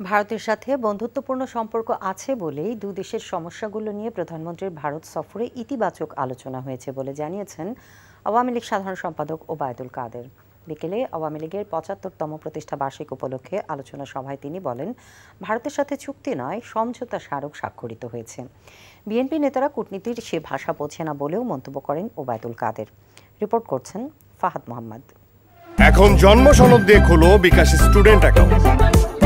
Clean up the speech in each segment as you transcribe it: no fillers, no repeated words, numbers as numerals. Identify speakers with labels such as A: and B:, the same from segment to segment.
A: ভারতের সাথে বন্ধুত্বপূর্ণ সম্পর্ক আছে বলেই দুই দেশের সমস্যাগুলো নিয়ে প্রধানমন্ত্রীর ভারত সফরে ইতিবাচক আলোচনা হয়েছে বলে জানিয়েছেন আওয়ামী লীগ সাধারণ সম্পাদক ওবায়দুল কাদের। বিকেলে আওয়ামী লীগের ৭৫তম প্রতিষ্ঠা বার্ষিক উপলক্ষে আলোচনা সভায় তিনি বলেন, ভারতের সাথে চুক্তি নয়, সমঝোতা স্মারক স্বাক্ষরিত হয়েছে। বিএনপি নেতারা কূটনীতির সে ভাষা বোঝে না বলেও মন্তব্য করেন ওবায়দুল কাদের। রিপোর্ট করছেন ফাহাদ মোহাম্মদ।
B: এখন জন্ম সনদ দিয়ে খোলো বিকাশ স্টুডেন্ট অ্যাকাউন্ট।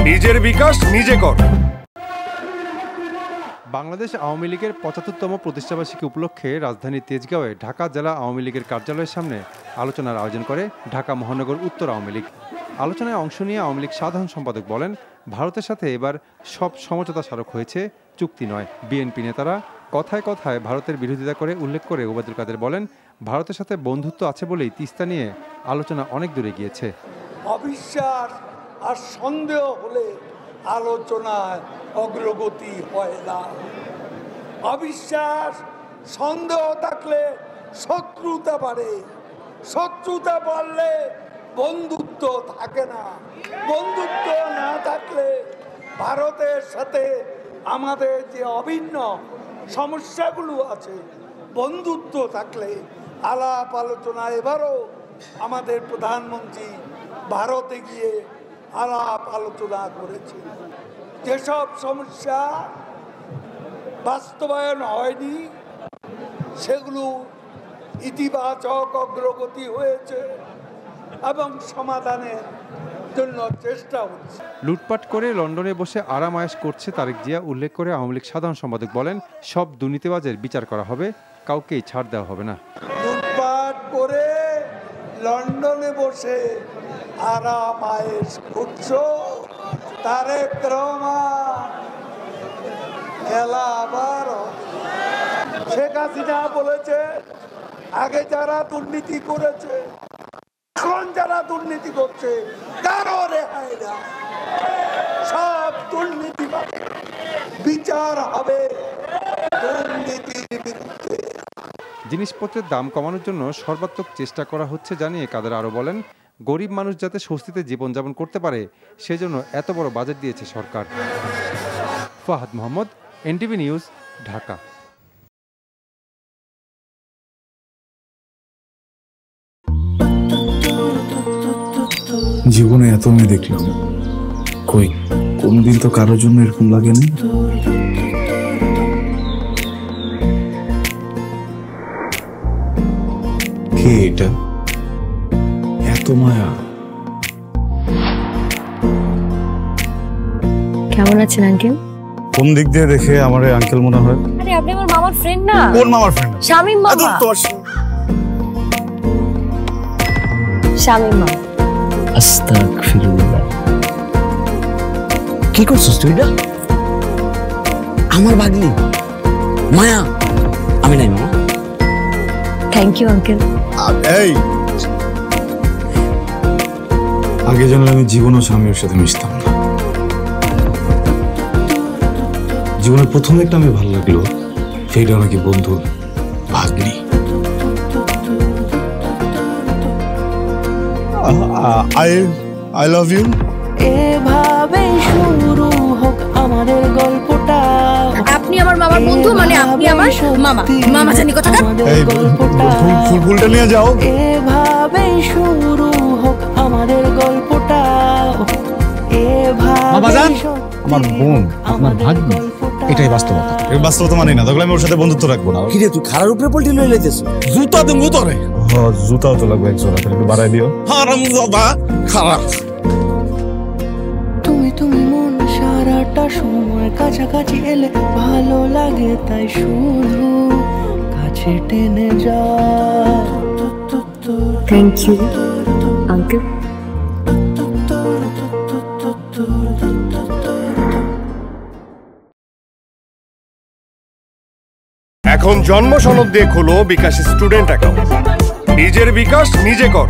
B: নিজের বিকাশ নিজে কর।
C: বাংলাদেশ আওয়ামী লীগের ৭৫তম প্রতিষ্ঠাবার্ষিকী উপলক্ষে রাজধানীর তেজগাঁওয়ে ঢাকা জেলা আওয়ামী লীগের কার্যালয়ের সামনে আলোচনার আয়োজন করে ঢাকা মহানগর উত্তর আওয়ামী লীগ। আলোচনায় অংশ নিয়ে আওয়ামী লীগ সাধারণ সম্পাদক বলেন, ভারতের সাথে এবার সব সমঝোতা স্মারক হয়েছে, চুক্তি নয়। বিএনপি নেতারা কথায় কথায় ভারতের বিরোধিতা করে উল্লেখ করে ওবায়দুল কাদের বলেন, ভারতের সাথে বন্ধুত্ব আছে বলেই তিস্তা নিয়ে আলোচনা অনেক দূরে গিয়েছে।
D: অবিশ্বাস আর সন্দেহ হলে আলোচনায় অগ্রগতি হয় না। অবিশ্বাস সন্দেহ থাকলে শত্রুতা বাড়ে, শত্রুতা বাড়লে বন্ধুত্ব থাকে না, বন্ধুত্ব না থাকলে ভারতের সাথে আমাদের যে অভিন্ন সমস্যাগুলো আছে, বন্ধুত্ব থাকলে আলাপ আলোচনা। এবারও আমাদের প্রধানমন্ত্রী ভারতে গিয়ে আলাপ আলোচনা করেছে। যেসব সমস্যা বাস্তবায়ন হয়নি সেগুলো ইতিবাচক অগ্রগতি হয়েছে এবং সমাধানের জন্য চেষ্টা হচ্ছে।
C: লুটপাট করে লন্ডনে বসে আরাম আয়েশ করছে তারেক জিয়া উল্লেখ করে আওয়ামী লীগ সাধারণ সম্পাদক বলেন, সব দুর্নীতিবাজের বিচার করা হবে, কাউকেই ছাড় দেওয়া হবে না।
D: লুটপাট করে লন্ডনে বসে আরাম আয়েশ করছো, তারেক রহমান খেলা আবার। শেখ হাসিনা বলেছে, আগে যারা দুর্নীতি করেছে, এখন যারা দুর্নীতি করছে কারো রেহাই না, সব দুর্নীতি বিচার হবে দুর্নীতির বিরুদ্ধে।
C: জিনিসপত্রের দাম কমানোর জন্য সর্বাত্মক চেষ্টা করা হচ্ছে জানিয়ে কাদের আরও বলেন, গরিব মানুষ যাতে স্বস্তিতে জীবনযাপন করতে পারে সেজন্য এত বড় বাজেট দিয়েছে সরকার। Fahad Mohammad, NTV news, Dhaka.
E: জীবনে এত মেয়ে দেখলাম, কই কোনদিন তো কারোর জন্য এরকম লাগে না। কে এটা? এত মায়া।
F: কেমন আছেন আঙ্কেল?
E: কোন দিক দিয়ে দেখে আমার আঙ্কেল মনে হয়?
F: আরে আপনি আমার মামার ফ্রেন্ড না?
E: কোন মামার ফ্রেন্ড?
F: শামীম মামা। শামীম মামা।
G: আস্তাগফিরুল্লাহ। কি করছিস তুই? না আমার ভাগ্নি মায়া। আমি নাই মামা।
F: Thank you uncle.
E: এই আগে জানলে আমি জীবনও স্বামীর সাথে মিশতাম না। জীবনের প্রথম একটা আমি ভালো লাগলো, সেইটা নাকি বন্ধুর ভাগ্নি। I love you.
H: এভাবে শুরু হোক আমাদের গল্পটা।
F: আপনি আমার মামার বন্ধু, মানে আপনি আমার মামা। মামা জানি কথাটা।
E: এই ফুলটা নিয়ে যাও।
H: এভাবে শুরু হোক আমাদের গল্পটা। এভাবে
E: আমার বোন আপনার ভাগ্নি, এটাই বাস্তবতা। এই বাস্তবতা মানি না, তাহলে আমি ওর সাথে বন্ধুত্ব রাখবো না।
G: কি রে তুই খারার উপরে পল্টি লয়ে লাইতেছ?
E: জুতা দেবো তোরে। হ্যাঁ জুতাও তো লাগবে এক জোড়া, একটু বাড়াই দিও। হারামজাদা খারাপ।
H: তুমি মন সারাটা সময় কাছাকাছি এলে ভালো লাগে, তাই শুধু কাছে টেনে যা।
F: Thank you uncle.
B: এখন জন্ম সনদ দিয়ে খোলো বিকাশ স্টুডেন্ট অ্যাকাউন্ট। নিজের বিকাশ নিজে কর।